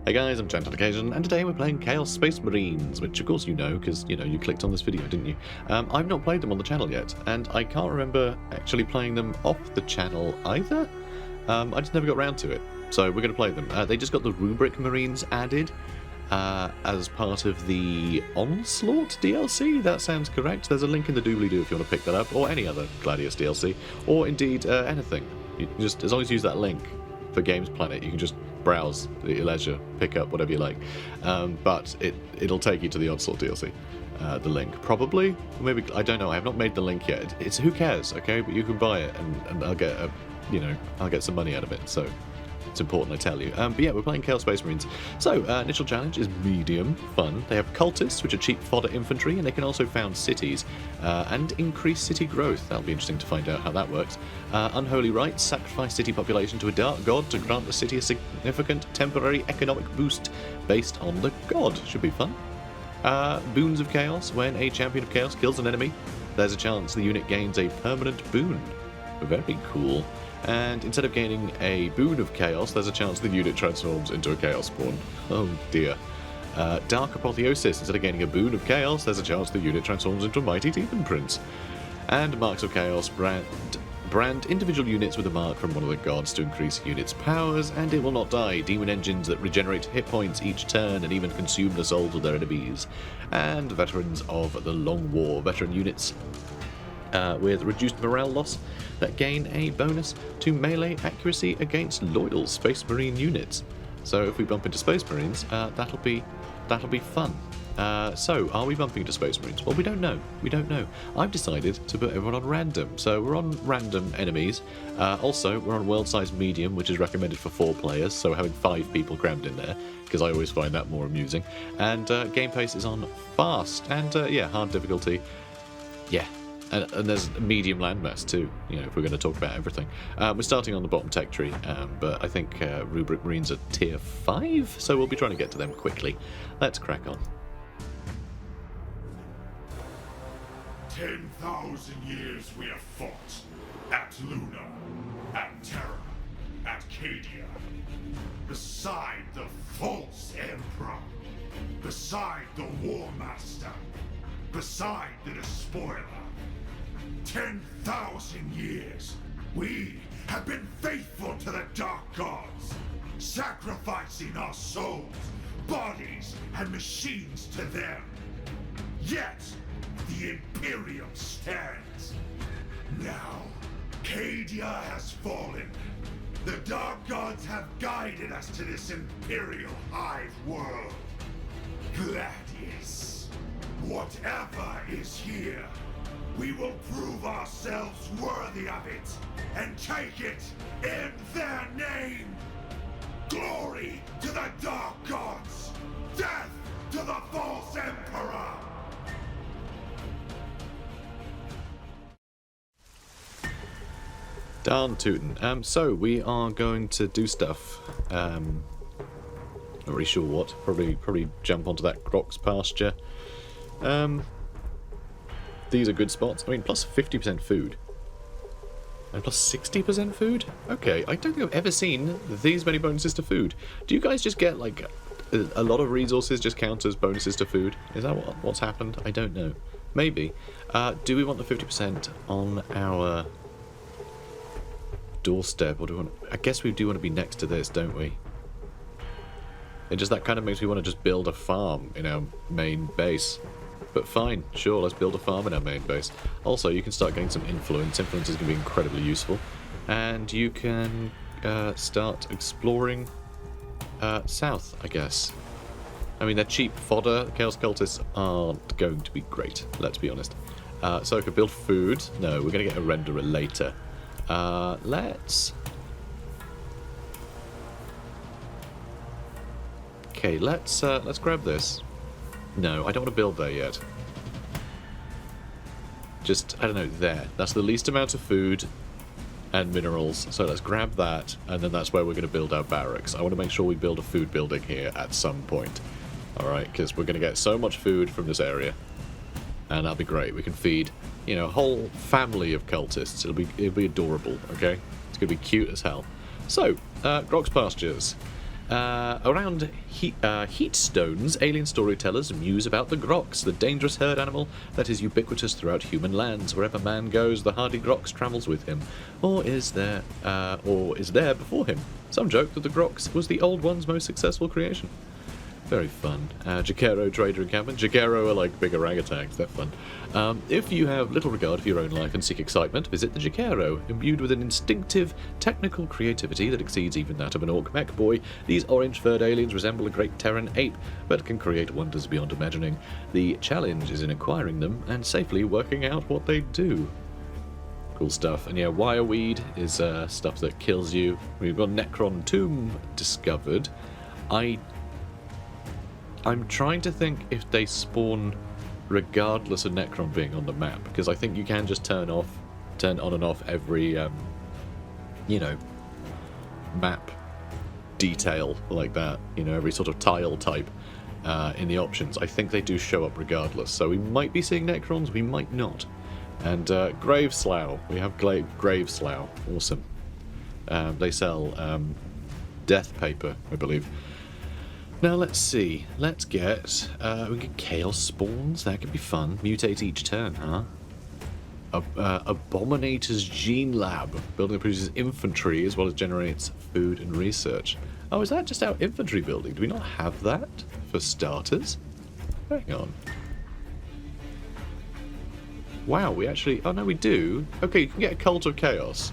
Hey guys, I'm Gentle Occasion, and today we're playing Chaos Space Marines, which of course you know, because, you clicked on this video, didn't you? I've not played them on the channel yet, and I can't remember actually playing them off the channel either. I just never got around to it, so we're going to play them. They just got the Rubric Marines added as part of the Onslaught DLC, that sounds correct. There's a link in the doobly-doo if you want to pick that up, or any other Gladius DLC, or indeed anything. You just, as long as you use that link for Games Planet, you can just browse at your leisure, pick up whatever you like, but it'll take you to the Onslaught DLC, the link, probably, maybe, I don't know, I have not made the link yet. It's who cares, okay, but you can buy it, and I'll get I'll get some money out of it, so it's important I tell you. But yeah, we're playing Chaos Space Marines. So, initial challenge is medium fun. They have cultists, which are cheap fodder infantry, and they can also found cities and increase city growth. That'll be interesting to find out how that works. Unholy rites, sacrifice city population to a dark god to grant the city a significant temporary economic boost based on the god. Should be fun. Boons of Chaos, when a champion of Chaos kills an enemy, there's a chance the unit gains a permanent boon. Very cool. And instead of gaining a boon of chaos, there's a chance the unit transforms into a chaos spawn. Oh dear. Dark Apotheosis, instead of gaining a boon of chaos, there's a chance the unit transforms into a mighty demon prince. And Marks of Chaos, brand individual units with a mark from one of the gods to increase units' powers, and it will not die. Demon engines that regenerate hit points each turn and even consume the souls of their enemies. And Veterans of the Long War, veteran units with reduced morale loss that gain a bonus to melee accuracy against loyal Space Marine units. So if we bump into Space Marines, that'll be fun. So are we bumping into Space Marines? Well, we don't know. We don't know. I've decided to put everyone on random. So we're on random enemies. Also, we're on world size medium, which is recommended for 4 players. So having 5 people crammed in there, because I always find that more amusing. And game pace is on fast and yeah, hard difficulty. Yeah. And there's medium landmass too, if we're going to talk about everything. We're starting on the bottom tech tree, but I think Rubric Marines are tier 5, so we'll be trying to get to them quickly. Let's crack on. 10,000 years we have fought. At Luna, at Terra, at Cadia. Beside the false Emperor. Beside the War Master. Beside the Despoiler. 10,000 years, we have been faithful to the Dark Gods, sacrificing our souls, bodies, and machines to them. Yet, the Imperium stands. Now, Cadia has fallen. The Dark Gods have guided us to this Imperial Hive world. Gladius, whatever is here, we will prove ourselves worthy of it, and take it in their name! Glory to the Dark Gods! Death to the false Emperor! Darn tootin'. So we are going to do stuff. Not really sure what. Probably jump onto that Grok's pasture. These are good spots. I mean, plus 50% food. And plus 60% food? Okay, I don't think I've ever seen these many bonuses to food. Do you guys just get, like, a lot of resources just count as bonuses to food? Is that what's happened? I don't know. Maybe. Do we want the 50% on our doorstep? Or do we want... I guess we do want to be next to this, don't we? That kind of makes me want to just build a farm in our main base. But fine, sure, let's build a farm in our main base. Also, you can start getting some influence. Influence is going to be incredibly useful. And you can start exploring south, I guess. I mean, they're cheap fodder. Chaos Cultists aren't going to be great, let's be honest. So I could build food. No, we're going to get a renderer later. Let's... Okay, let's grab this. No, I don't want to build there yet. Just, I don't know, there. That's the least amount of food and minerals. So let's grab that, and then that's where we're going to build our barracks. I want to make sure we build a food building here at some point. Alright, because we're going to get so much food from this area. And that'll be great. We can feed, a whole family of cultists. It'll be adorable, okay? It's going to be cute as hell. So, Grok's Pastures. Around heat stones, alien storytellers muse about the grox, the dangerous herd animal that is ubiquitous throughout human lands. Wherever man goes, the hardy grox travels with him, or is there before him. Some joke that the grox was the Old One's most successful creation. Very fun. Jakero trader encampment. Jakero are like big orangutans, they're fun. If you have little regard for your own life and seek excitement, visit the Jakero. Imbued with an instinctive, technical creativity that exceeds even that of an orc mech boy, these orange-furred aliens resemble a great Terran ape, but can create wonders beyond imagining. The challenge is in acquiring them and safely working out what they do. Cool stuff. And yeah, wireweed is stuff that kills you. We've got Necron Tomb discovered. I'm trying to think if they spawn regardless of Necron being on the map, because I think you can just turn on and off every, map detail like that, every sort of tile type in the options. I think they do show up regardless, so we might be seeing Necrons, we might not. And Graveslough, we have Graveslough, awesome. They sell death paper, I believe. Now let's see, let's get, we can get chaos spawns, that could be fun. Mutate each turn, huh? Abominator's Gene Lab, building that produces infantry as well as generates food and research. Oh, is that just our infantry building? Do we not have that for starters? Hang on. Wow, we actually, oh no we do. Okay, you can get a Cult of Chaos.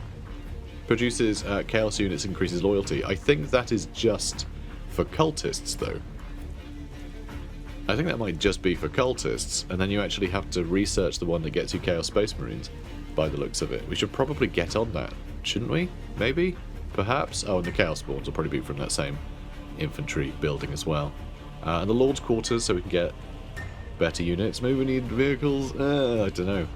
Produces chaos units, increases loyalty. I think that is just for cultists, though. I think that might just be for cultists, and then you actually have to research the one that gets you Chaos Space Marines, by the looks of it. We should probably get on that, shouldn't we? Maybe? Perhaps? Oh, and the Chaos Spawns will probably be from that same infantry building as well. And the Lord's Quarters, so we can get better units. Maybe we need vehicles? I don't know.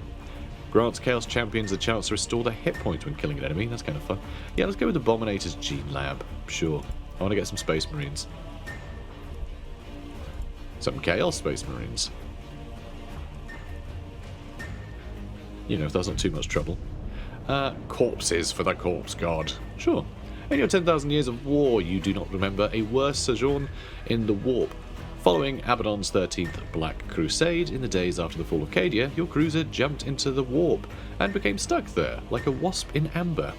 Grants Chaos Champions the chance to restore their hit points when killing an enemy. That's kind of fun. Yeah, let's go with Abominator's Gene Lab. Sure. I want to get some Space Marines. Some Chaos Space Marines. If that's not too much trouble. Corpses for the Corpse God. Sure. In your 10,000 years of war, you do not remember a worse sojourn in the warp. Following Abaddon's 13th Black Crusade, in the days after the fall of Cadia, your cruiser jumped into the warp and became stuck there, like a wasp in amber.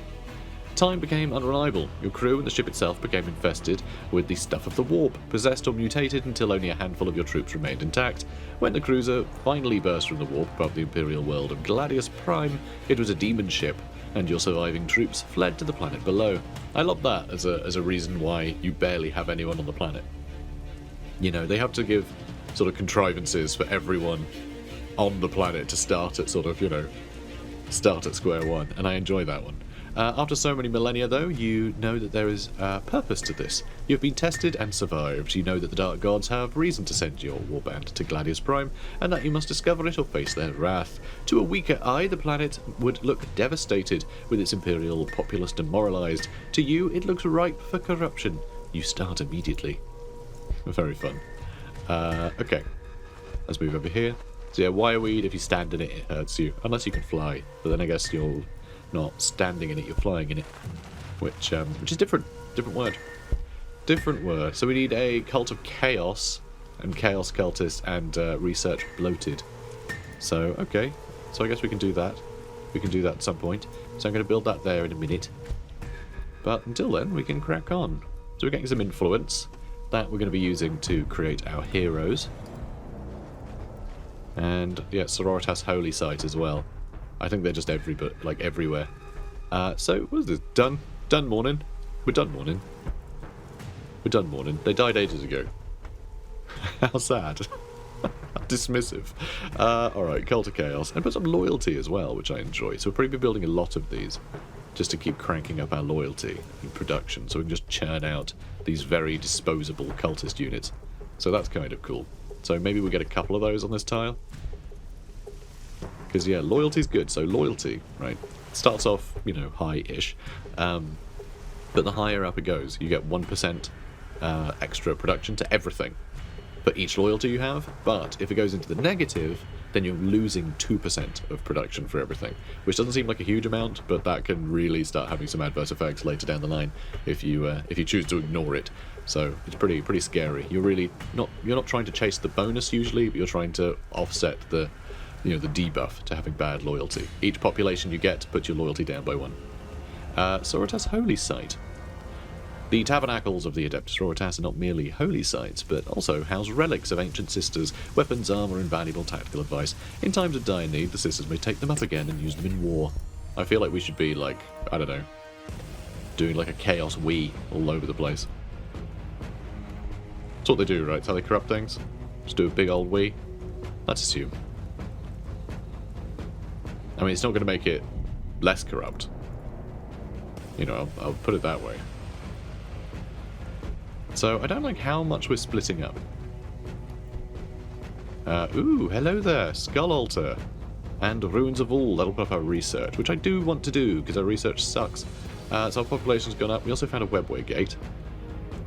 Time became unreliable. Your crew and the ship itself became infested with the stuff of the warp, possessed or mutated until only a handful of your troops remained intact. When the cruiser finally burst from the warp above the Imperial world of Gladius Prime, it was a demon ship, and your surviving troops fled to the planet below. I love that as a reason why you barely have anyone on the planet. They have to give sort of contrivances for everyone on the planet to start at start at square one, and I enjoy that one. After so many millennia, though, you know that there is purpose to this. You have been tested and survived. You know that the Dark Gods have reason to send your warband to Gladius Prime, and that you must discover it or face their wrath. To a weaker eye, the planet would look devastated, with its imperial populace demoralized. To you, it looks ripe for corruption. You start immediately. Very fun. Okay. Let's move over here. So yeah, wireweed, if you stand in it, it hurts you. Unless you can fly. But then I guess you're not standing in it, you're flying in it. Which is different. Different word. Different word. So we need a Cult of Chaos, and Chaos Cultist, and Research Bloated. So, okay. So I guess we can do that. We can do that at some point. So I'm going to build that there in a minute. But until then, we can crack on. So we're getting some influence. That we're going to be using to create our heroes. And yeah, Sororitas Holy Site as well. I think they're just everywhere. So what is this? Done morning. We're done morning. We're done morning. They died ages ago. How sad. Dismissive. Alright, Cult of Chaos. And put some loyalty as well, which I enjoy. So we'll probably be building a lot of these, just to keep cranking up our loyalty in production, so we can just churn out these very disposable cultist units. So that's kind of cool. So maybe we'll get a couple of those on this tile. Because, yeah, loyalty's good. So loyalty, right, starts off, high-ish. But the higher up it goes, you get 1% extra production to everything. for each loyalty you have, but if it goes into the negative, then you're losing 2% of production for everything, which doesn't seem like a huge amount, but that can really start having some adverse effects later down the line if you choose to ignore it. So it's pretty scary. You're not trying to chase the bonus usually, but you're trying to offset the the debuff to having bad loyalty. Each population you get puts your loyalty down by 1. Sorotas Holy Site. The tabernacles of the Adeptus Sorotas are not merely holy sites, but also house relics of ancient sisters, weapons, armour, and valuable tactical advice. In times of dire need, the sisters may take them up again and use them in war. I feel like we should be, like, I don't know, doing like a chaos Wii all over the place. That's what they do, right? That's how they corrupt things. Just do a big old Wii. Let's assume. I mean, it's not going to make it less corrupt. I'll put it that way. So, I don't like how much we're splitting up. Ooh, hello there, Skull Altar. And Ruins of All, that'll put up our research, which I do want to do, because our research sucks. So our population's gone up. We also found a webway gate.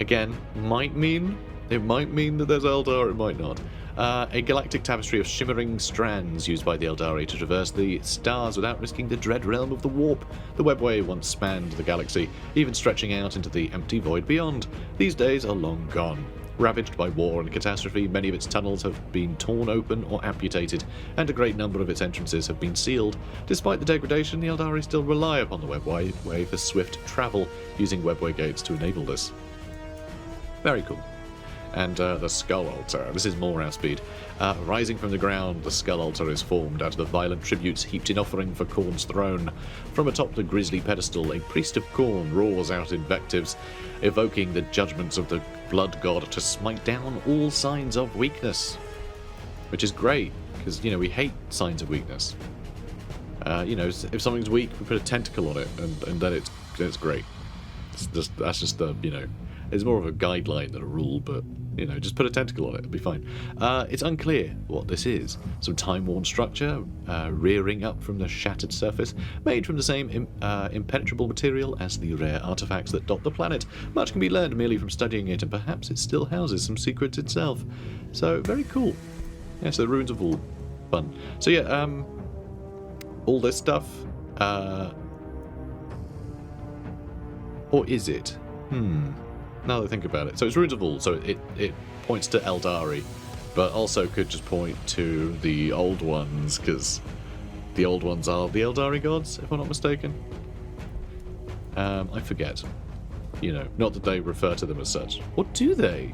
Again, it might mean that there's Eldar, it might not. A galactic tapestry of shimmering strands used by the Eldari to traverse the stars without risking the dread realm of the warp. The webway once spanned the galaxy, even stretching out into the empty void beyond. These days are long gone. Ravaged by war and catastrophe, many of its tunnels have been torn open or amputated, and a great number of its entrances have been sealed. Despite the degradation, the Eldari still rely upon the webway for swift travel, using webway gates to enable this. Very cool. And the Skull Altar. This is more our speed. Rising from the ground, the Skull Altar is formed out of the violent tributes heaped in offering for Khorne's throne. From atop the grisly pedestal, a priest of Khorne roars out invectives, evoking the judgments of the blood god to smite down all signs of weakness. Which is great, because, we hate signs of weakness. If something's weak, we put a tentacle on it, and then it's great. That's just the, it's more of a guideline than a rule, but, just put a tentacle on it, it'll be fine. It's unclear what this is. Some time-worn structure, rearing up from the shattered surface, made from the same impenetrable material as the rare artifacts that dot the planet. Much can be learned merely from studying it, and perhaps it still houses some secrets itself. So, very cool. Yeah, so the Ruins of All. Fun. So yeah, all this stuff, or is it? Now that I think about it. So it's Ruins of All, so it points to Eldari, but also could just point to the old ones, because the old ones are the Eldari gods, if I'm not mistaken. I forget. Not that they refer to them as such. Or do they?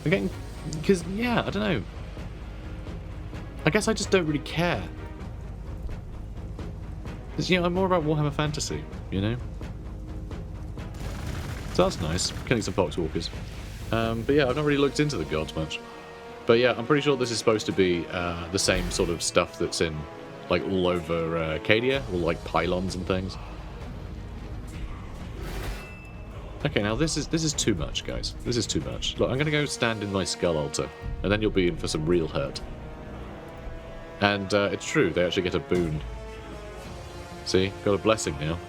Again, because, yeah, I don't know. I guess I just don't really care. Because, I'm more about Warhammer Fantasy, So that's nice, killing some Poxwalkers. But yeah, I've not really looked into the gods much. But yeah, I'm pretty sure this is supposed to be the same sort of stuff that's in, like, all over Acadia, all like pylons and things. Okay, now this is too much, guys. This is too much. Look, I'm going to go stand in my Skull Altar, and then you'll be in for some real hurt. And it's true, they actually get a boon. See, got a blessing now.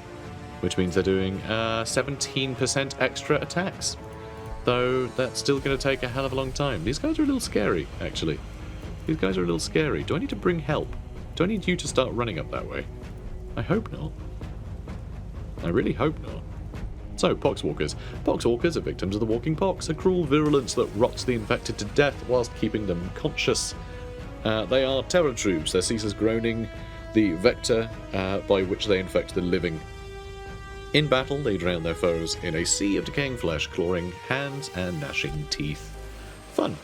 Which means they're doing 17% extra attacks. Though that's still going to take a hell of a long time. These guys are a little scary, actually. These guys are a little scary. Do I need to bring help? Do I need you to start running up that way? I hope not. I really hope not. So, Poxwalkers. Poxwalkers are victims of the walking pox, a cruel virulence that rots the infected to death whilst keeping them conscious. They are terror troops, their ceaseless groaning, the vector by which they infect the living. In battle, they drown their foes in a sea of decaying flesh, clawing hands and gnashing teeth. Fun.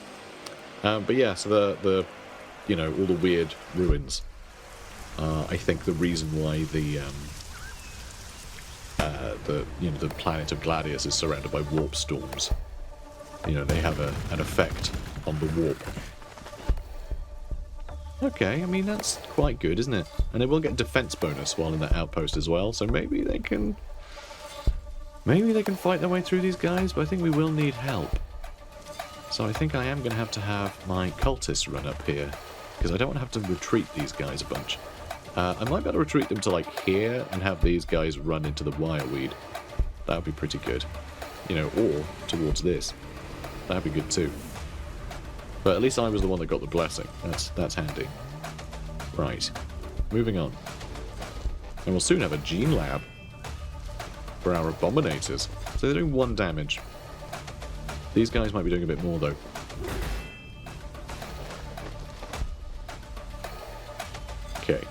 But yeah, so the all the weird ruins. I think the reason why the planet of Gladius is surrounded by warp storms. They have an effect on the warp. Okay, I mean, that's quite good, isn't it? And they will get defense bonus while in that outpost as well, so maybe they can fight their way through these guys, but I think we will need help. So I think I am going to have my cultists run up here, because I don't want to have to retreat these guys a bunch. I might be able to retreat them to, like, here, and have these guys run into the wireweed. That would be pretty good. Or towards this. That'd be good too. But at least I was the one that got the blessing. That's handy. Right. Moving on. And we'll soon have a gene lab for our abominators. So they're doing 1 damage. These guys might be doing a bit more though. Okay.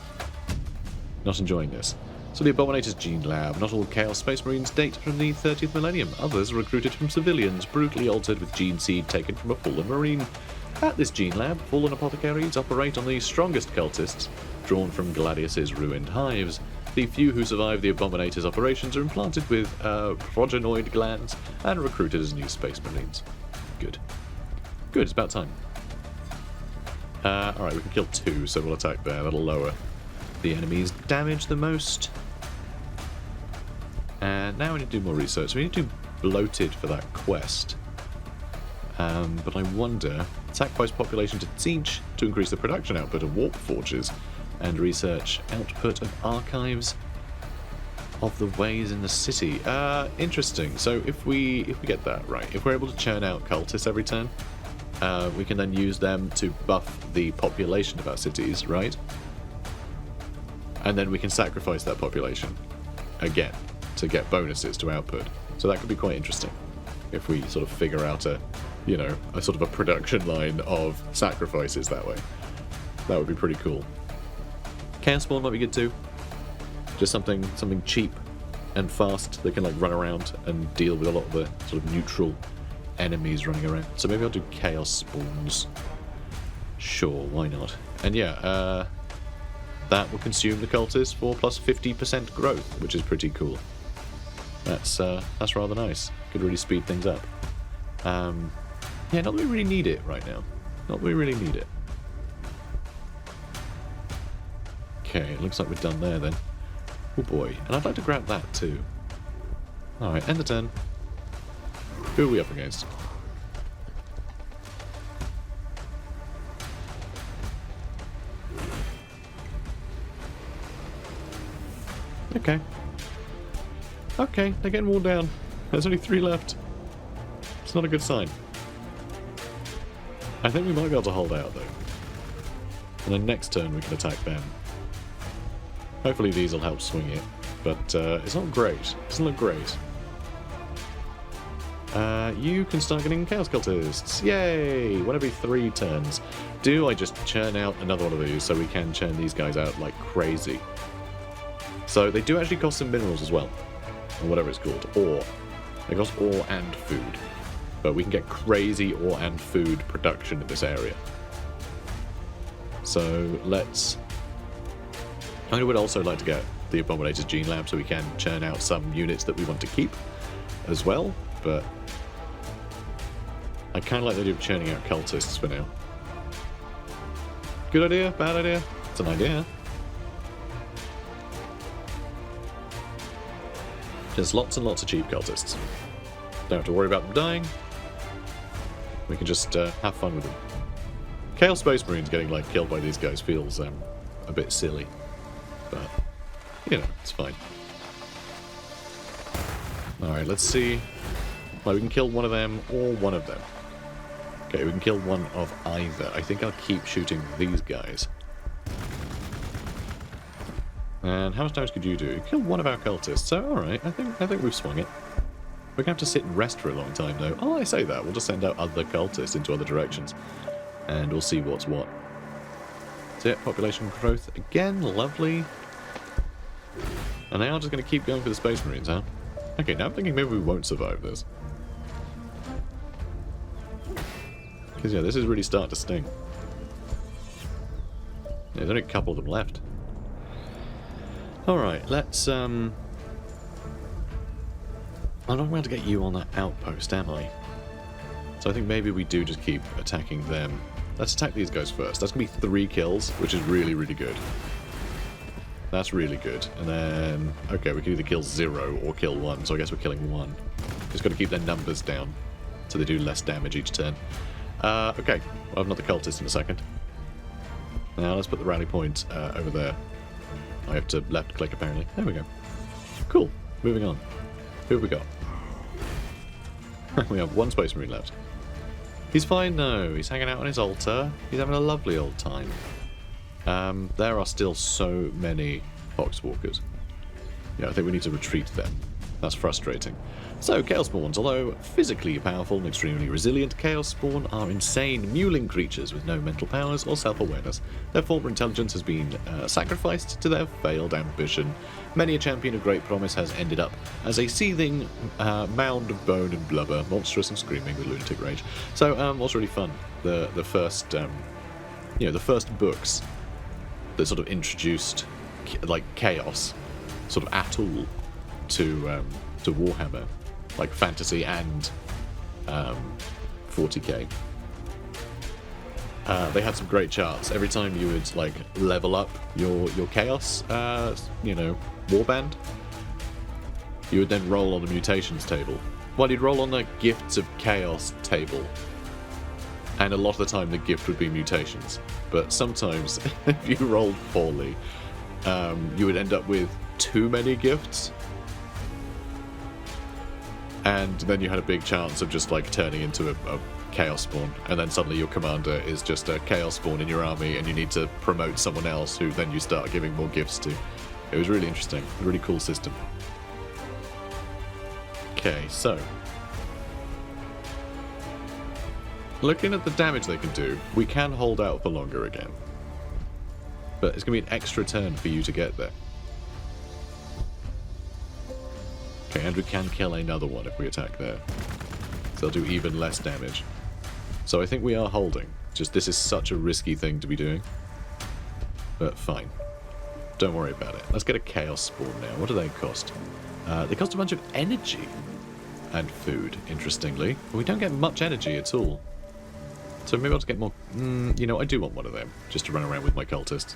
Not enjoying this. So the Abominator's Gene Lab. Not all Chaos Space Marines date from the 30th millennium. Others are recruited from civilians, brutally altered with gene seed taken from a fallen Marine. At this Gene Lab, fallen apothecaries operate on the strongest cultists, drawn from Gladius's ruined hives. The few who survive the Abominator's operations are implanted with progenoid glands and recruited as new Space Marines. Good. Good, it's about time. Alright, we can kill 2, so we'll attack there. That'll lower the enemy's damage the most. And now we need to do more research. We need to do bloated for that quest. But I wonder, sacrifice population to teach to increase the production output of warp forges and research output of archives of the ways in the city. Interesting. So if we get that right, if we're able to churn out cultists every turn, we can then use them to buff the population of our cities, right? And then we can sacrifice that population again to get bonuses to output. So that could be quite interesting if we sort of figure out a sort of a production line of sacrifices that way. That would be pretty cool. Chaos Spawn might be good too. Just something cheap and fast that can like run around and deal with a lot of the sort of neutral enemies running around. So maybe I'll do Chaos Spawns. Sure, why not? And yeah, that will consume the cultists for plus 50% growth, which is pretty cool. That's rather nice. Could really speed things up. Yeah, not that we really need it right now. Not that we really need it. Okay, it looks like we're done there then. Oh boy, and I'd like to grab that too. Alright, end the turn. Who are we up against? Okay. Okay, they're getting worn down. There's only 3 left. It's not a good sign. I think we might be able to hold out though. And then next turn we can attack them. Hopefully these will help swing it. But it's not great. It doesn't look great. You can start getting Chaos Cultists. Yay! 1 every 3 turns. Do I just churn out another one of these so we can churn these guys out like crazy? So they do actually cost some minerals as well. Or whatever it's called. Ore. They cost ore and food. But we can get crazy ore and food production in this area. So let's... I would also like to get the Abominator's Gene Lab so we can churn out some units that we want to keep as well, but I kind of like the idea of churning out cultists for now. Good idea? Bad idea? It's an idea. There's lots and lots of cheap cultists. Don't have to worry about them dying. We can just have fun with them. Chaos Space Marines getting like killed by these guys feels a bit silly. But, you know, it's fine. Alright, let's see. Well, we can kill one of them or one of them. Okay, we can kill one of either. I think I'll keep shooting these guys. And how much damage could you do? You kill one of our cultists, so alright, I think we've swung it. We're gonna have to sit and rest for a long time though. Oh, I say that, we'll just send out other cultists into other directions. And we'll see what's what. So yeah, population growth again, lovely. And they are just going to keep going for the Space Marines, huh? Okay, now I'm thinking maybe we won't survive this. Because yeah, this is really starting to sting. Yeah, there's only a couple of them left. Alright, let's I'm not going to get you on that outpost, am I? So I think maybe we do just keep attacking them. Let's attack these guys first. That's going to be 3 kills, which is really, really good. That's really good. And then, okay, we can either kill 0 or kill 1, so I guess we're killing 1. Just got to keep their numbers down so they do less damage each turn. Okay, I'll have another cultist in a second. Now let's put the rally point over there. I have to left click apparently. There we go. Cool. Moving on. Who have we got? We have 1 Space Marine left. He's fine though. He's hanging out on his altar. He's having a lovely old time. There are still so many Foxwalkers. Yeah, I think we need to retreat them. That's frustrating. So, Chaos Spawns, although physically powerful and extremely resilient, Chaos Spawn are insane, mewling creatures with no mental powers or self-awareness. Their former intelligence has been sacrificed to their failed ambition. Many a champion of great promise has ended up as a seething mound of bone and blubber, monstrous and screaming with lunatic rage. So, what's really fun, the first, the first books that sort of introduced like chaos, sort of at all, to Warhammer, like fantasy and 40k. They had some great charts. Every time you would like level up your chaos, warband, you would then roll on the mutations table. Well, you'd roll on the gifts of chaos table, and a lot of the time the gift would be mutations. But sometimes, if you rolled poorly, you would end up with too many gifts, and then you had a big chance of just like turning into a chaos spawn, and then suddenly your commander is just a chaos spawn in your army, and you need to promote someone else who then you start giving more gifts to. It was really interesting, a really cool system. Okay, so looking at the damage they can do, we can hold out for longer again, but it's going to be an extra turn for you to get there. Okay, and we can kill another one if we attack there. So they'll do even less damage. So I think we are holding. Just this is such a risky thing to be doing. But fine. Don't worry about it. Let's get a Chaos Spawn now. What do they cost? They cost a bunch of energy and food, interestingly. But we don't get much energy at all. So maybe I'll just get more... I do want one of them, just to run around with my cultists.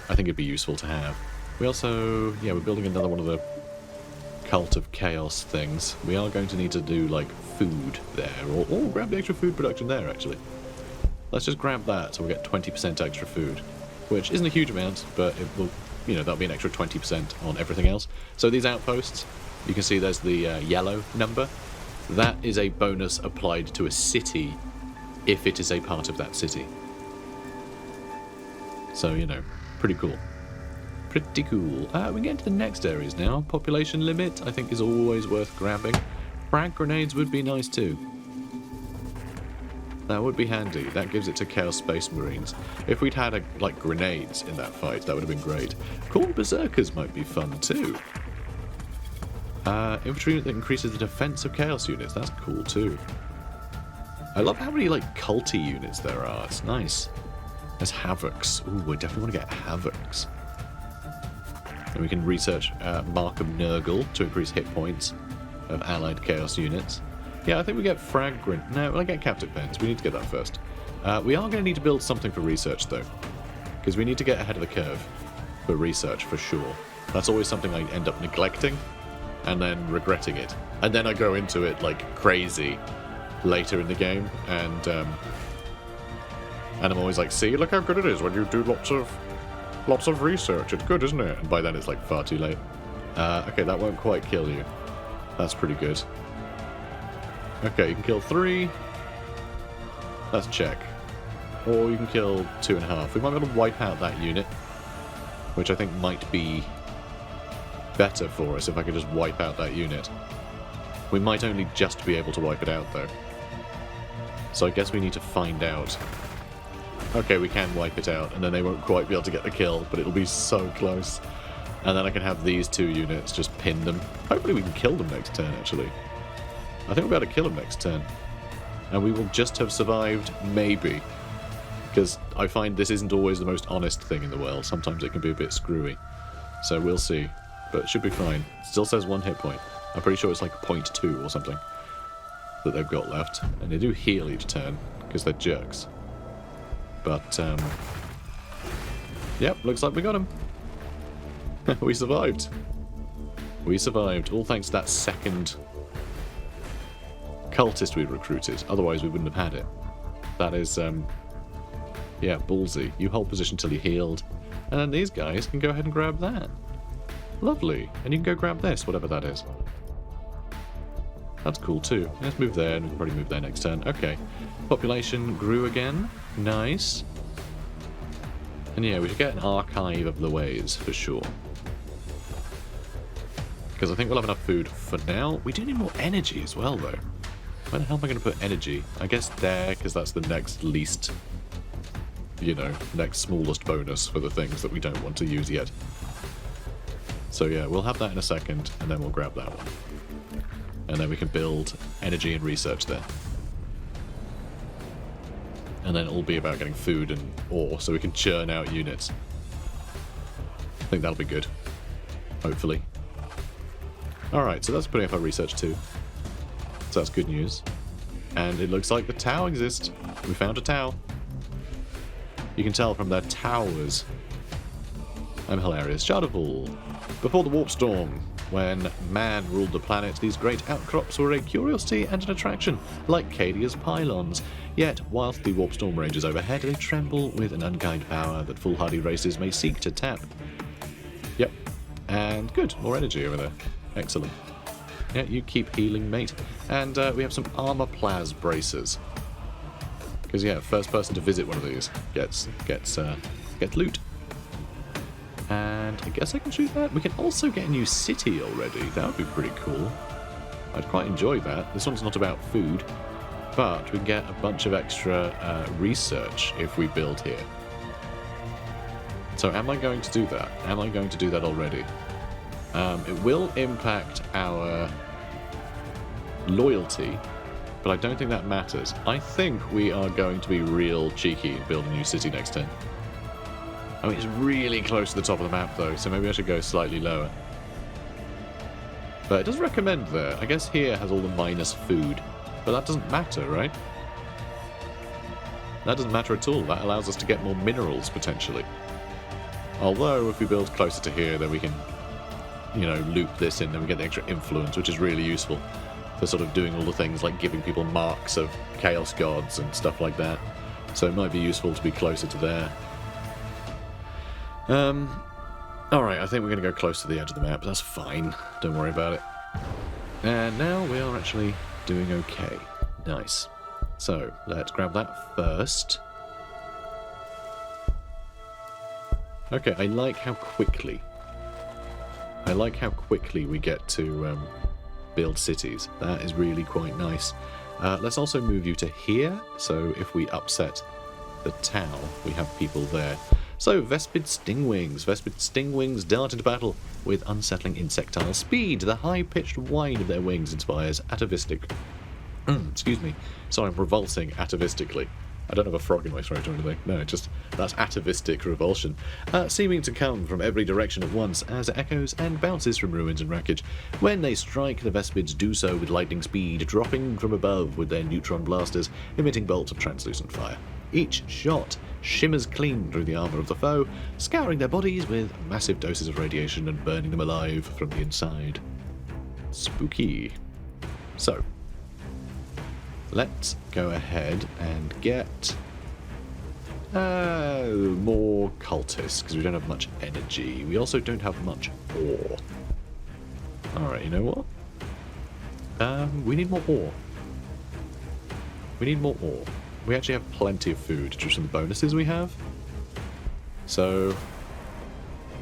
I think it'd be useful to have. We also... we're building another one of the Cult of Chaos things. We are going to need to do like food there, or grab the extra food production there actually. Let's just grab that so we'll get 20% extra food, which isn't a huge amount, but it will, that'll be an extra 20% on everything else. So these outposts, you can see there's the yellow number. That is a bonus applied to a city if it is a part of that city. So, pretty cool. Pretty cool. We can get into the next areas now. Population limit, I think, is always worth grabbing. Frag grenades would be nice too. That would be handy. That gives it to Chaos Space Marines. If we'd had like grenades in that fight, that would have been great. Corn Berserkers might be fun too. Infantry that increases the defense of Chaos units. That's cool too. I love how many like culty units there are. It's nice. There's Havocs. Ooh, I definitely want to get Havocs. And we can research Mark of Nurgle to increase hit points of allied chaos units. Yeah, I think we get No, I get captive pens. We need to get that first. We are going to need to build something for research, though. Because we need to get ahead of the curve for research, for sure. That's always something I end up neglecting and then regretting it. And then I go into it like crazy later in the game. And I'm always like, see, look how good it is when you do lots of research. It's good, isn't it? And by then it's like far too late. Okay, that won't quite kill you. That's pretty good. Okay, you can kill 3. That's check. Or you can kill 2.5. We might be able to wipe out that unit, which I think might be better for us if I could just wipe out that unit. We might only just be able to wipe it out, though. So I guess we need to find out. Okay, we can wipe it out, and then they won't quite be able to get the kill, but it'll be so close. And then I can have these 2 units just pin them. Hopefully we can kill them next turn, actually. I think we'll be able to kill them next turn. And we will just have survived, maybe. Because I find this isn't always the most honest thing in the world. Sometimes it can be a bit screwy. So we'll see. But it should be fine. It still says 1 hit point. I'm pretty sure it's like 0.2 or something that they've got left. And they do heal each turn, because they're jerks. But, yep, looks like we got him. We survived. We survived, all thanks to that second cultist we recruited. Otherwise, we wouldn't have had it. That is, yeah, ballsy. You hold position till you're healed. And then these guys can go ahead and grab that. Lovely. And you can go grab this, whatever that is. That's cool too. Let's move there, and we can probably move there next turn. Okay. Population grew again. Nice. And yeah, we should get an archive of the ways, for sure. Because I think we'll have enough food for now. We do need more energy as well, though. Where the hell am I going to put energy? I guess there, because that's the next least, you know, next smallest bonus for the things that we don't want to use yet. So yeah, we'll have that in a second, and then we'll grab that one. And then we can build energy and research there. And then it'll be about getting food and ore, so we can churn out units. I think that'll be good. Hopefully. Alright, so that's putting up our research too. So that's good news. And it looks like the Tau exists. We found a Tau. You can tell from their towers. I'm hilarious. Chardival. Before the warp storm, when man ruled the planet, these great outcrops were a curiosity and an attraction, like Cadia's pylons. Yet, whilst the warp storm rages overhead, they tremble with an unkind power that foolhardy races may seek to tap. Yep. And good. More energy over there. Excellent. Yeah, you keep healing, mate. And we have some armor plas bracers. Because yeah, first person to visit one of these gets loot. And I guess I can shoot that. We can also get a new city already. That would be pretty cool. I'd quite enjoy that. This one's not about food, but we can get a bunch of extra research if we build here. So am I going to do that? Am I going to do that already? It will impact our loyalty, but I don't think that matters. I think we are going to be real cheeky and build a new city next turn. I mean, it's really close to the top of the map, though, so maybe I should go slightly lower. But it does recommend there. I guess here has all the minus food, but that doesn't matter, right? That doesn't matter at all. That allows us to get more minerals, potentially. Although, if we build closer to here, then we can, you know, loop this in, then we get the extra influence, which is really useful for sort of doing all the things like giving people marks of chaos gods and stuff like that. So it might be useful to be closer to there. Alright, I think we're going to go close to the edge of the map. That's fine. Don't worry about it. And now we are actually doing okay. Nice. So, let's grab that first. Okay, I like how quickly we get to build cities. That is really quite nice. Let's also move you to here, so if we upset the Tau, we have people there. So, Vespid Stingwings. Vespid Stingwings dart into battle with unsettling insectile speed. The high-pitched whine of their wings inspires atavistic... excuse me. Sorry, I'm revulsing atavistically. I don't have a frog in my throat or anything. No, just that's atavistic revulsion. Seeming to come from every direction at once as it echoes and bounces from ruins and wreckage. When they strike, the Vespids do so with lightning speed, dropping from above with their neutron blasters, emitting bolts of translucent fire. Each shot shimmers clean through the armor of the foe, scouring their bodies with massive doses of radiation and burning them alive from the inside. Spooky. So, let's go ahead and get more cultists, because we don't have much energy. We also don't have much ore. Alright, you know what? We need more ore. We need more ore. We actually have plenty of food due to some bonuses we have. So,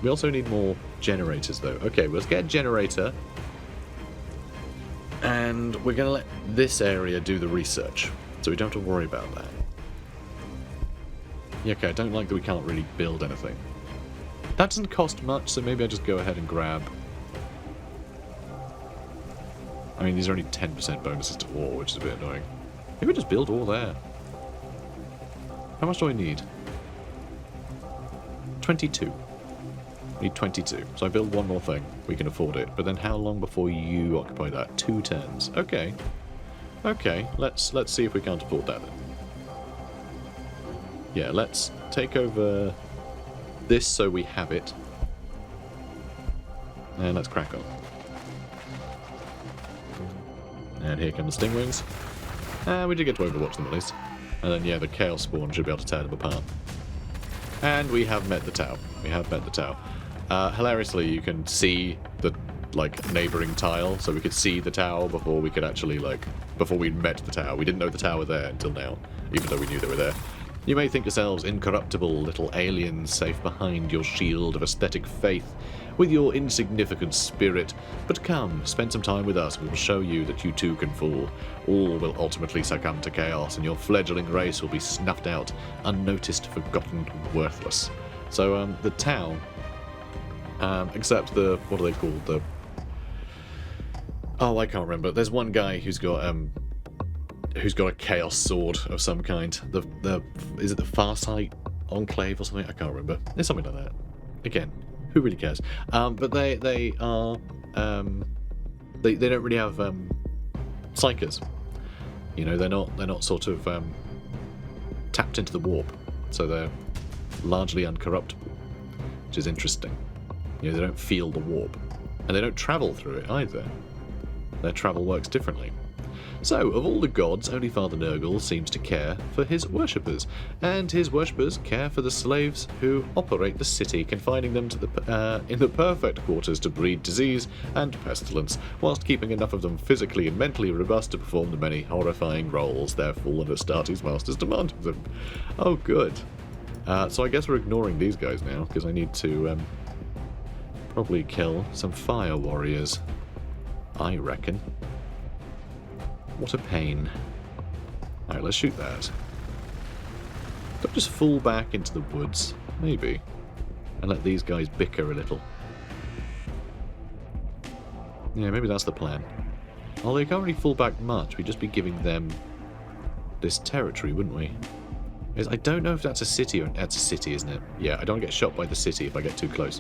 we also need more generators, though. Okay, let's get a generator. And we're going to let this area do the research, so we don't have to worry about that. Yeah, okay, I don't like that we can't really build anything. That doesn't cost much, so maybe I just go ahead and grab... I mean, these are only 10% bonuses to ore, which is a bit annoying. Maybe just build ore there. How much do I need? 22. I need 22. So I build one more thing. We can afford it. But then how long before you occupy that? 2 turns. Okay. Okay, let's see if we can't afford that then. Yeah, let's take over this so we have it. And let's crack on. And here come the Stingwings. And we did get to overwatch them at least. And then, yeah, the Chaos Spawn should be able to tear them apart. And we have met the Tau. We have met the Tau. Hilariously, you can see the like, neighbouring tile, so we could see the tower before we could actually, like, before we met the tower. We didn't know the tower were there until now, even though we knew they were there. You may think yourselves incorruptible little aliens safe behind your shield of aesthetic faith with your insignificant spirit, but come, spend some time with us. We will show you that you too can fall. All will ultimately succumb to chaos, and your fledgling race will be snuffed out, unnoticed, forgotten, worthless. So, the town, except the, what are they called? The, oh, I can't remember. There's one guy who's got a chaos sword of some kind. Is it the Farsight Enclave or something? I can't remember. It's something like that. Again, who really cares? But they are they don't really have psychers. You know, they're not sort of tapped into the warp, so they're largely uncorruptible, which is interesting. You know, they don't feel the warp, and they don't travel through it either. Their travel works differently. So, of all the gods, only Father Nurgle seems to care for his worshippers, and his worshippers care for the slaves who operate the city, confining them to in the perfect quarters to breed disease and pestilence, whilst keeping enough of them physically and mentally robust to perform the many horrifying roles their fallen Astartes masters demand of them. Oh, good. So I guess we're ignoring these guys now, because I need to probably kill some fire warriors, I reckon. What a pain. Alright, let's shoot that. Don't just fall back into the woods, maybe, and let these guys bicker a little. Yeah, maybe that's the plan. Although you can't really fall back much, we'd just be giving them this territory, wouldn't we? I don't know if that's a city or... That's a city, isn't it? Yeah, I don't get shot by the city if I get too close,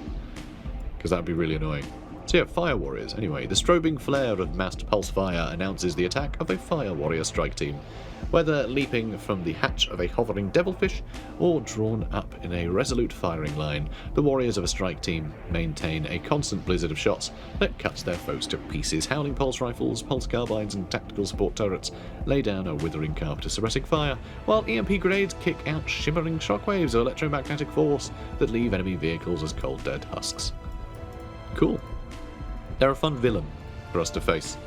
because that would be really annoying. So yeah, fire warriors. Anyway, the strobing flare of massed pulse fire announces the attack of a fire warrior strike team. Whether leaping from the hatch of a hovering devilfish or drawn up in a resolute firing line, the warriors of a strike team maintain a constant blizzard of shots that cuts their foes to pieces. Howling pulse rifles, pulse carbines, and tactical support turrets lay down a withering carpet of suppressing fire, while EMP grenades kick out shimmering shockwaves of electromagnetic force that leave enemy vehicles as cold dead husks. Cool. They're a fun villain for us to face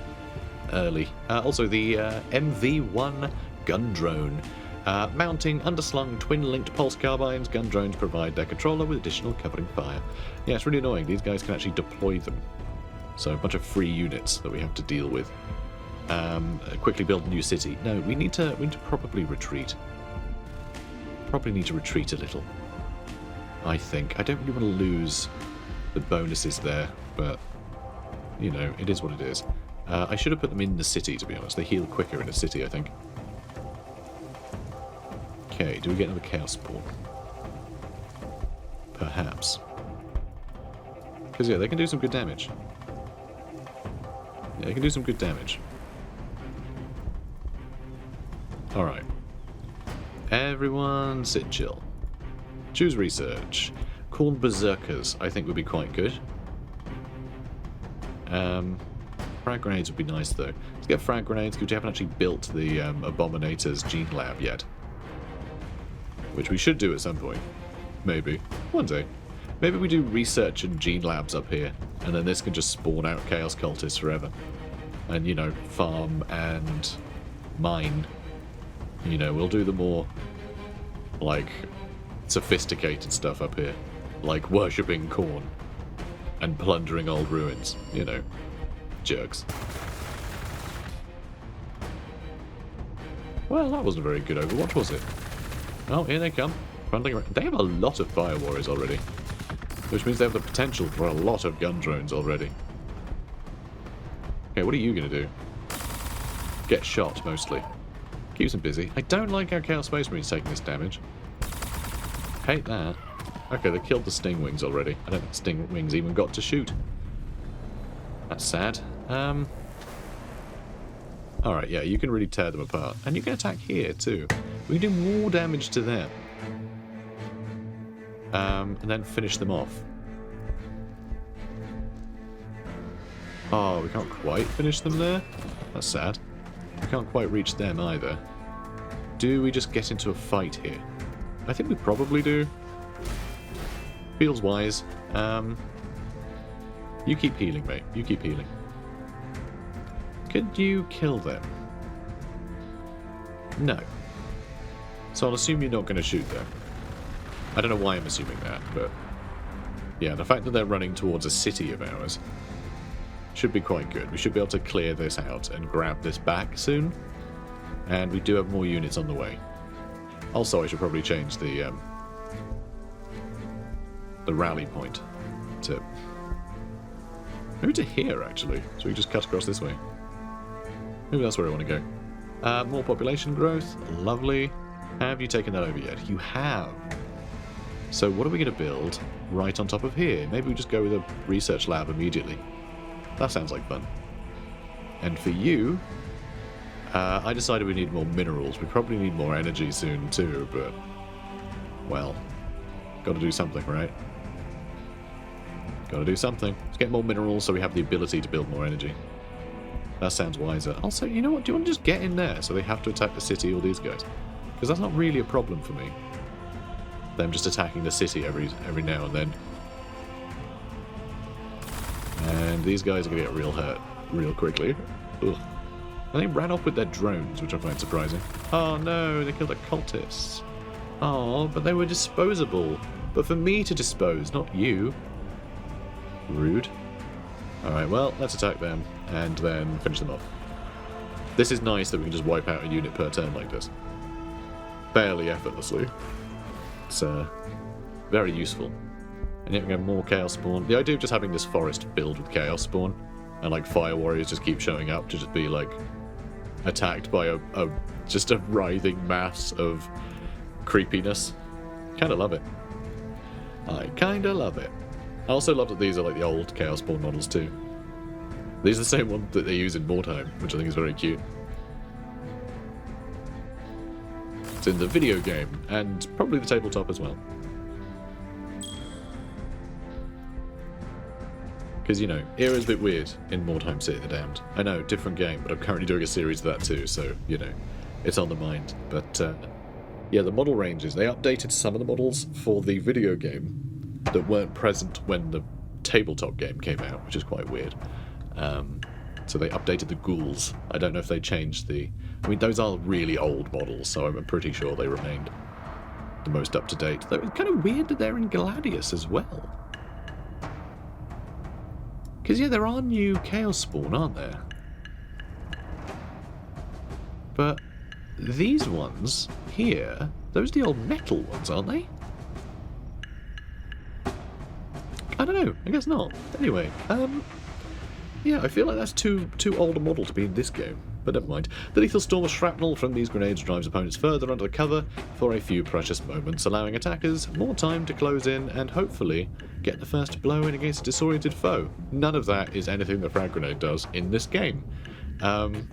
early. Also, the MV-1 gun drone. Mounting underslung twin-linked pulse carbines, gun drones provide their controller with additional covering fire. Yeah, it's really annoying. These guys can actually deploy them. So a bunch of free units that we have to deal with. Quickly build a new city. No, we need to probably retreat. Probably need to retreat a little, I think. I don't really want to lose the bonuses there, but... you know, it is what it is. I should have put them in the city, to be honest. They heal quicker in a city, I think. Okay, do we get another Chaos Spawn? Perhaps. Because, yeah, they can do some good damage. Yeah, they can do some good damage. Alright. Everyone sit chill. Choose research. Corn Berserkers, I think, would be quite good. Frag grenades would be nice, though. Let's get frag grenades, because we haven't actually built the Abominator's gene lab yet. Which we should do at some point. Maybe. One day. Maybe we do research and gene labs up here, and then this can just spawn out Chaos Cultists forever. And, you know, farm and mine. You know, we'll do the more, like, sophisticated stuff up here. Like worshipping corn. And plundering old ruins, you know, jerks. Well, that wasn't a very good Overwatch, was it? Oh, here they come. They have a lot of fire warriors already, which means they have the potential for a lot of gun drones already. Okay, what are you going to do? Get shot, mostly. Keeps them busy. I don't like how Chaos Space Marines taking this damage. Hate that. Okay, they killed the Stingwings already. I don't think Stingwings even got to shoot. That's sad. Alright, yeah, you can really tear them apart. And you can attack here, too. We can do more damage to them. And then finish them off. Oh, we can't quite finish them there? That's sad. We can't quite reach them either. Do we just get into a fight here? I think we probably do. Feels wise. You keep healing, mate. You keep healing. Could you kill them? No. So I'll assume you're not going to shoot them. I don't know why I'm assuming that, but... yeah, the fact that they're running towards a city of ours should be quite good. We should be able to clear this out and grab this back soon. And we do have more units on the way. Also, I should probably change the rally point to... maybe to here, actually. So we just cut across this way. Maybe that's where I want to go. More population growth. Lovely. Have you taken that over yet? You have. So what are we going to build right on top of here? Maybe we just go with a research lab immediately. That sounds like fun. And for you, I decided we need more minerals. We probably need more energy soon too, but... well, got to do something, right? Got to do something. Let's get more minerals so we have the ability to build more energy. That sounds wiser. Also, you know what? Do you want to just get in there so they have to attack the city, all these guys? Because that's not really a problem for me. Them just attacking the city every now and then. And these guys are going to get real hurt real quickly. Ugh. And they ran off with their drones, which I find surprising. Oh no, they killed the cultists. Oh, but they were disposable. But for me to dispose, not you. Rude. Alright, well, let's attack them and then finish them off. This is nice that we can just wipe out a unit per turn like this. Fairly effortlessly. It's very useful. And yet we get more chaos spawn. The idea of just having this forest filled with chaos spawn and like fire warriors just keep showing up to just be like attacked by just a writhing mass of creepiness. Kinda love it. I kinda love it. I also love that these are like the old chaos spawn models too. These are the same ones that they use in Wartime, which I think is very cute. It's in the video game, and probably the tabletop as well. Because, you know, Era's a bit weird in Wartime City of the Damned. I know, different game, but I'm currently doing a series of that too, so, you know, it's on the mind. But, yeah, the model ranges, they updated some of the models for the video game that weren't present when the tabletop game came out, which is quite weird. So they updated the ghouls. I don't know if they changed the... I mean, those are really old models, so I'm pretty sure they remained the most up-to-date. Though it's kind of weird that they're in Gladius as well. Because, yeah, there are new Chaos Spawn, aren't there? But these ones here, those are the old metal ones, aren't they? I don't know. I guess not. Anyway, yeah, I feel like that's too old a model to be in this game, but never mind. The lethal storm of shrapnel from these grenades drives opponents further under the cover for a few precious moments, allowing attackers more time to close in and hopefully get the first blow in against a disoriented foe. None of that is anything that frag grenade does in this game,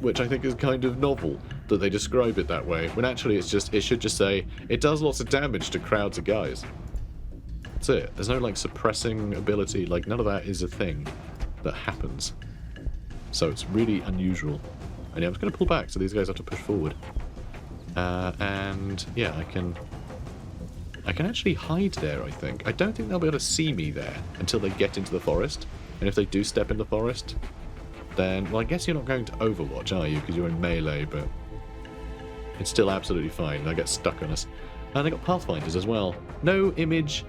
which I think is kind of novel that they describe it that way, when actually it should just say it does lots of damage to crowds of guys. That's it. There's no like suppressing ability, like none of that is a thing that happens. So it's really unusual. And yeah, I'm just going to pull back so these guys have to push forward. And yeah, I can actually hide there, I think. I don't think they'll be able to see me there until they get into the forest. And if they do step in the forest, then, well, I guess you're not going to Overwatch, are you? Because you're in melee, but it's still absolutely fine. They'll get stuck on us. And they got Pathfinders as well. No image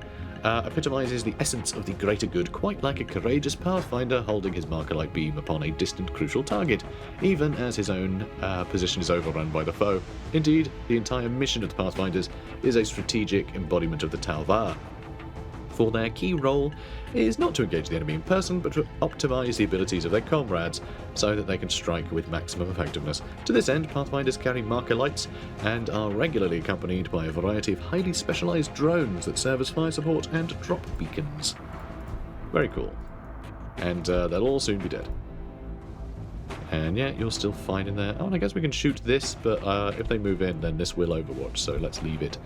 epitomizes the essence of the greater good, quite like a courageous Pathfinder holding his marker-like beam upon a distant crucial target, even as his own position is overrun by the foe. Indeed, the entire mission of the Pathfinders is a strategic embodiment of the Tau. For their key role is not to engage the enemy in person, but to optimize the abilities of their comrades so that they can strike with maximum effectiveness. To this end, Pathfinders carry marker lights and are regularly accompanied by a variety of highly specialized drones that serve as fire support and drop beacons. Very cool. And they'll all soon be dead. And yeah, you're still fine in there. Oh, and I guess we can shoot this, but if they move in, then this will Overwatch, so let's leave it.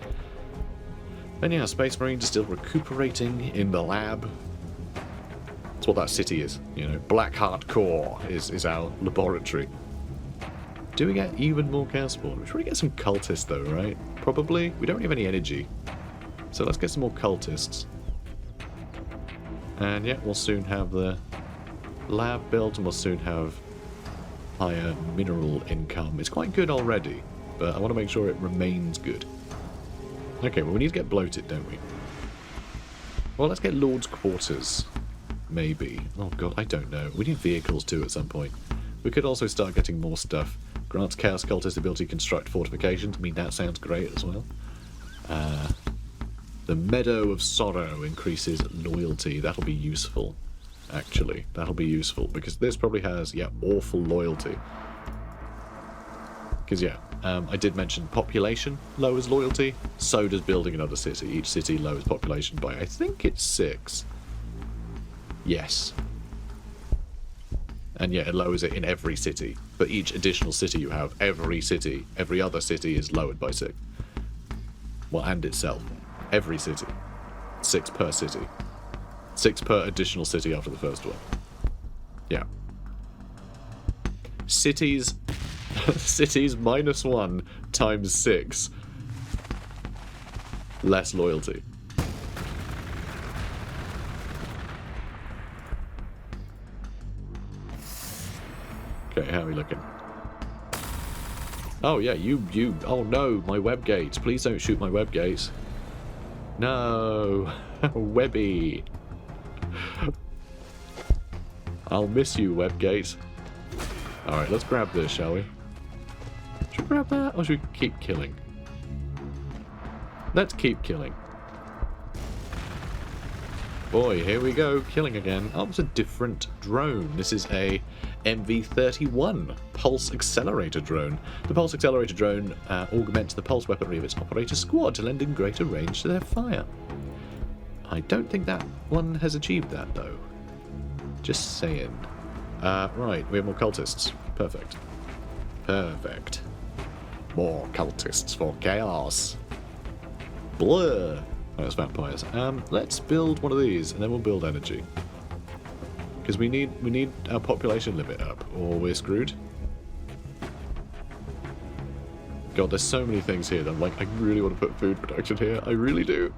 And yeah, Space Marines are still recuperating in the lab. That's what that city is, you know. Blackheart Core is our laboratory. Do we get even more Chaos Spawn? We should probably get some cultists though, right? Probably. We don't have any energy. So let's get some more cultists. And yeah, we'll soon have the lab built, and we'll soon have higher mineral income. It's quite good already, but I want to make sure it remains good. Okay, well, we need to get bloated, don't we? Well, let's get Lord's Quarters. Maybe. Oh god, I don't know. We need vehicles too at some point. We could also start getting more stuff. Grants Chaos Cultist the ability to construct fortifications. I mean, that sounds great as well. The Meadow of Sorrow increases loyalty. That'll be useful, actually. That'll be useful, because this probably has, yeah, awful loyalty. Because, yeah, I did mention population lowers loyalty. So does building another city. Each city lowers population by, I think it's 6. Yes. And yeah, it lowers it in every city. But each additional city you have, every other city is lowered by 6. Well, and itself. Every city. 6 per city. 6 per additional city after the first one. Yeah. Cities... cities -1 times 6. Less loyalty. Okay, how are we looking? Oh yeah, oh no, my web gates. Please don't shoot my web gates. No, Webby. I'll miss you, web gates. Alright, let's grab this, shall we? Should we grab that, or should we keep killing? Let's keep killing. Boy, here we go, killing again. Oh, it's a different drone. This is a MV-31 Pulse Accelerator drone. The Pulse Accelerator drone augments the pulse weaponry of its operator squad to lend in greater range to their fire. I don't think that one has achieved that, though. Just saying. Right, we have more cultists. Perfect. Perfect. More cultists for chaos. Blur! Oh, it's vampires. Let's build one of these, and then we'll build energy. Because we need our population limit up, or we're screwed. God, there's so many things here that I'm like, I really want to put food production here. I really do.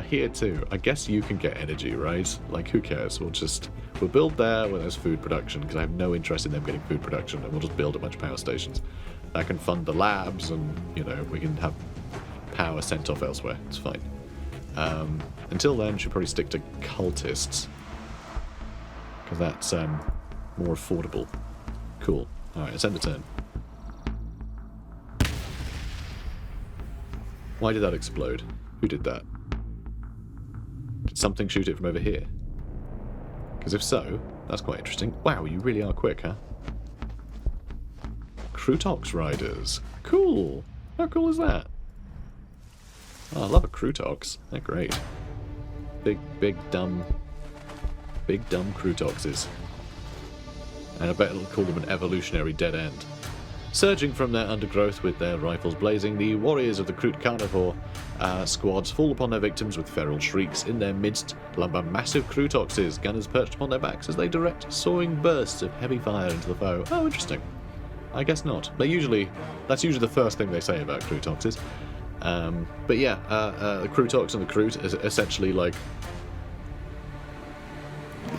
Here too. I guess you can get energy, right? Like, who cares? We'll build there where there's food production, because I have no interest in them getting food production, and we'll just build a bunch of power stations. That can fund the labs, and, you know, we can have power sent off elsewhere. It's fine. Until then, we should probably stick to cultists, because that's more affordable. Cool. Alright, let's end the turn. Why did that explode? Who did that? Did something shoot it from over here? Because if so, that's quite interesting. Wow, you really are quick, huh? Crutox Riders. Cool! How cool is that? Oh, I love a Crutox. They're great. Big dumb Crutoxes. And I bet it'll call them an evolutionary dead end. Surging from their undergrowth with their rifles blazing, the warriors of the Crute Carnivore squads fall upon their victims with feral shrieks. In their midst lumber massive Crutoxes, gunners perched upon their backs as they direct sawing bursts of heavy fire into the foe. Oh, interesting. I guess not. That's usually the first thing they say about Crutoxes. But yeah, the Crutox and the Crute is essentially like...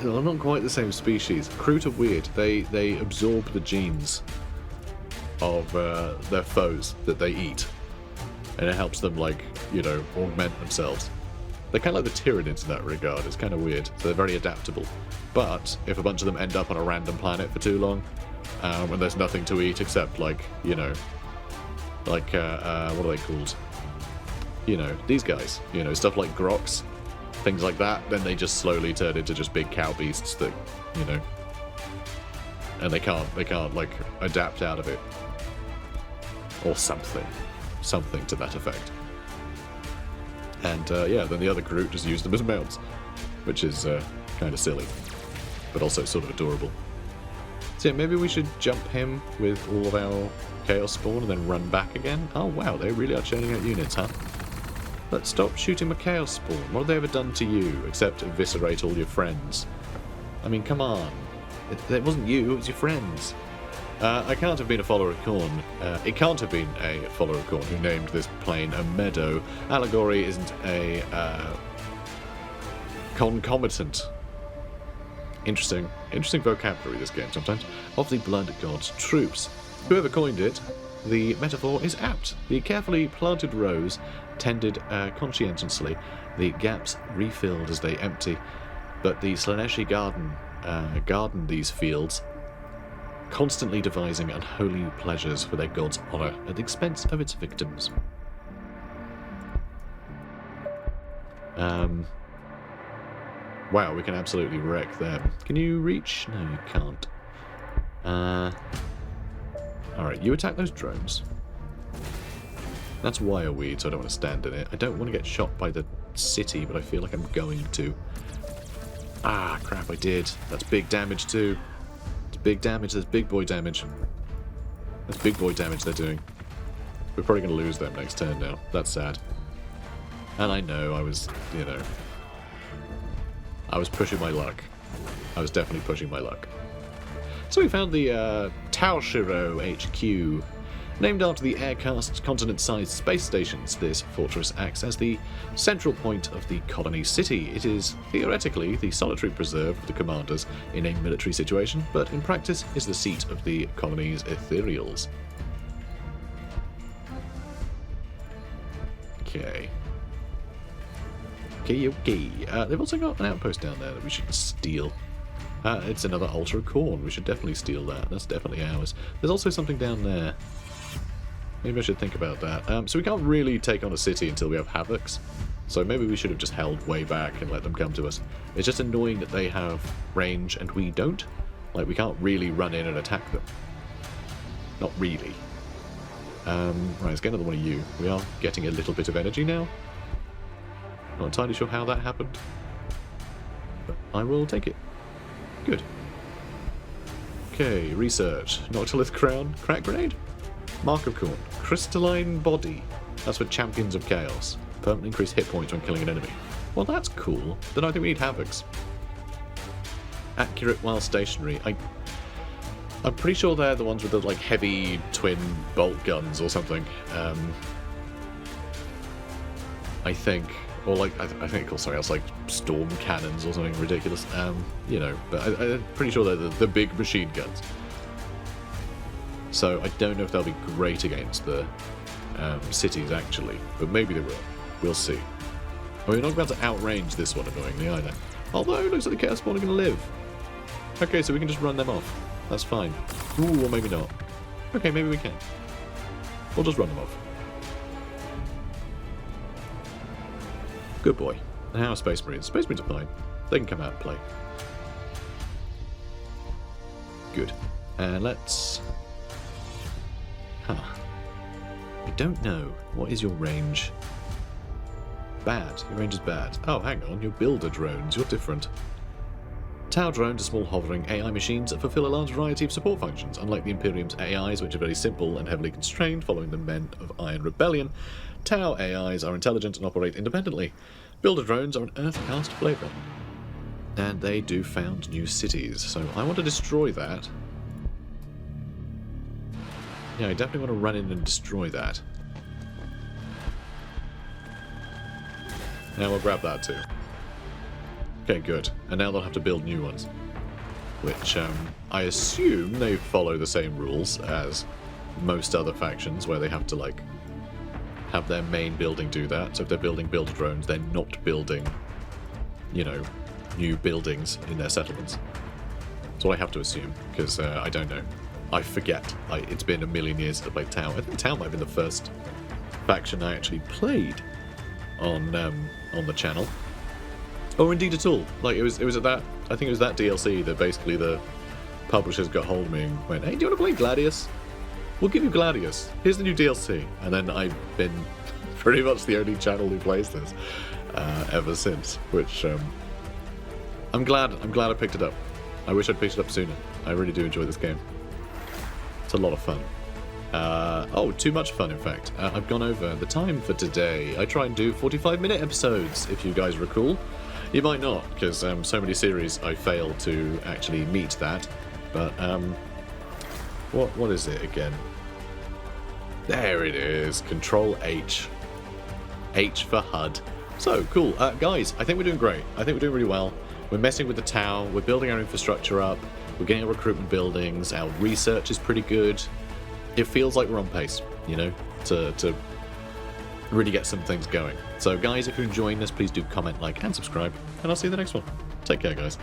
They're not quite the same species. Crute are weird. They absorb the genes of their foes that they eat, and it helps them, like, you know, augment themselves. They're kind of like the Tyranids in that regard. It's kind of weird. So they're very adaptable. But if a bunch of them end up on a random planet for too long, when there's nothing to eat except, like, you know, like, what are they called? You know, these guys. You know, stuff like groks, things like that. Then they just slowly turn into just big cow beasts that, you know, and they can't like adapt out of it. Or something to that effect. And yeah, then the other group just used them as mounts, which is kind of silly, but also sort of adorable. So yeah, maybe we should jump him with all of our Chaos Spawn and then run back again. Oh wow, they really are churning out units, huh? Let's stop shooting my Chaos Spawn. What have they ever done to you, except eviscerate all your friends? I mean, come on. It wasn't you, it was your friends. I can't have been a follower of Khorne. It can't have been a follower of Khorne who named this plane a meadow. Allegory isn't a concomitant Interesting vocabulary this game sometimes. Of the blood god's troops. Whoever coined it, the metaphor is apt. The carefully planted rows tended conscientiously, the gaps refilled as they empty. But the Slaneshi garden these fields, constantly devising unholy pleasures for their god's honour at the expense of its victims. Wow, we can absolutely wreck them. Can you reach? No, you can't. Alright, you attack those drones. That's wireweed, so I don't want to stand in it. I don't want to get shot by the city, but I feel like I'm going to. Ah, crap, I did. That's big damage too. It's big damage, there's big boy damage. That's big boy damage they're doing. We're probably going to lose them next turn now. That's sad. And I know, I was, you know... I was pushing my luck. I was definitely pushing my luck. So we found the Tau Shiro HQ. Named after the aircast continent-sized space stations, this fortress acts as the central point of the colony city. It is, theoretically, the solitary preserve of the commanders in a military situation, but in practice is the seat of the colony's ethereals. Okay. Okay. They've also got an outpost down there that we should steal. It's another Ultra Corn. We should definitely steal that. That's definitely ours. There's also something down there. Maybe I should think about that. So we can't really take on a city until we have Havocs. So maybe we should have just held way back and let them come to us. It's just annoying that they have range and we don't. Like, we can't really run in and attack them. Not really. Right, let's get another one of you. We are getting a little bit of energy now. Not entirely sure how that happened. But I will take it. Good. Okay, research. Noctilith Crown. Crack Grenade? Mark of Corn. Crystalline Body. That's for Champions of Chaos. Permanently increase hit points when killing an enemy. Well, that's cool. Then I think we need Havocs. Accurate while stationary. I'm pretty sure they're the ones with the, like, heavy twin bolt guns or something. I think. Or, like, I think, oh, sorry, that's like storm cannons or something ridiculous. You know, but I'm pretty sure they're the big machine guns. So I don't know if they'll be great against the cities, actually. But maybe they will. We'll see. Well, we're not about to outrange this one, annoyingly, either. Although, it looks like the Chaos Spawn are going to live. Okay, so we can just run them off. That's fine. Ooh, or maybe not. Okay, maybe we can. We'll just run them off. Good boy. And how are Space Marines? Space Marines are fine. They can come out and play. Good. And let's... Huh. I don't know. What is your range? Bad. Your range is bad. Oh, hang on. You're builder drones. You're different. Tau drones are small hovering AI machines that fulfill a large variety of support functions. Unlike the Imperium's AIs, which are very simple and heavily constrained following the Men of Iron Rebellion, Tau AIs are intelligent and operate independently. Builder drones are an Earth-cast flavour. And they do found new cities, so I want to destroy that. Yeah, I definitely want to run in and destroy that. Now we'll grab that too. Okay, good. And now they'll have to build new ones. Which, I assume they follow the same rules as most other factions, where they have to, like, have their main building do that. So if they're building builder drones, they're not building, you know, new buildings in their settlements. That's what I have to assume, because I don't know. I forget. It's been a million years since I played Tau. I think Tau might have been the first faction I actually played on the channel. Or indeed at all. Like, it was at that, I think it was that DLC that basically the publishers got hold of me and went, hey, do you want to play Gladius? We'll give you Gladius. Here's the new DLC. And then I've been pretty much the only channel who plays this ever since, which I'm glad I picked it up. I wish I'd picked it up sooner. I really do enjoy this game. It's a lot of fun. Oh, too much fun, in fact. I've gone over the time for today. I try and do 45-minute episodes, if you guys recall. You might not, because so many series I fail to actually meet that. But, what is it again? There it is. Control H. H for HUD. So, cool. Guys, I think we're doing great. I think we're doing really well. We're messing with the Tau, we're building our infrastructure up, we're getting our recruitment buildings, our research is pretty good. It feels like we're on pace, you know, to really get some things going. So guys, if you're enjoying this, please do comment, like, and subscribe, and I'll see you in the next one. Take care, guys.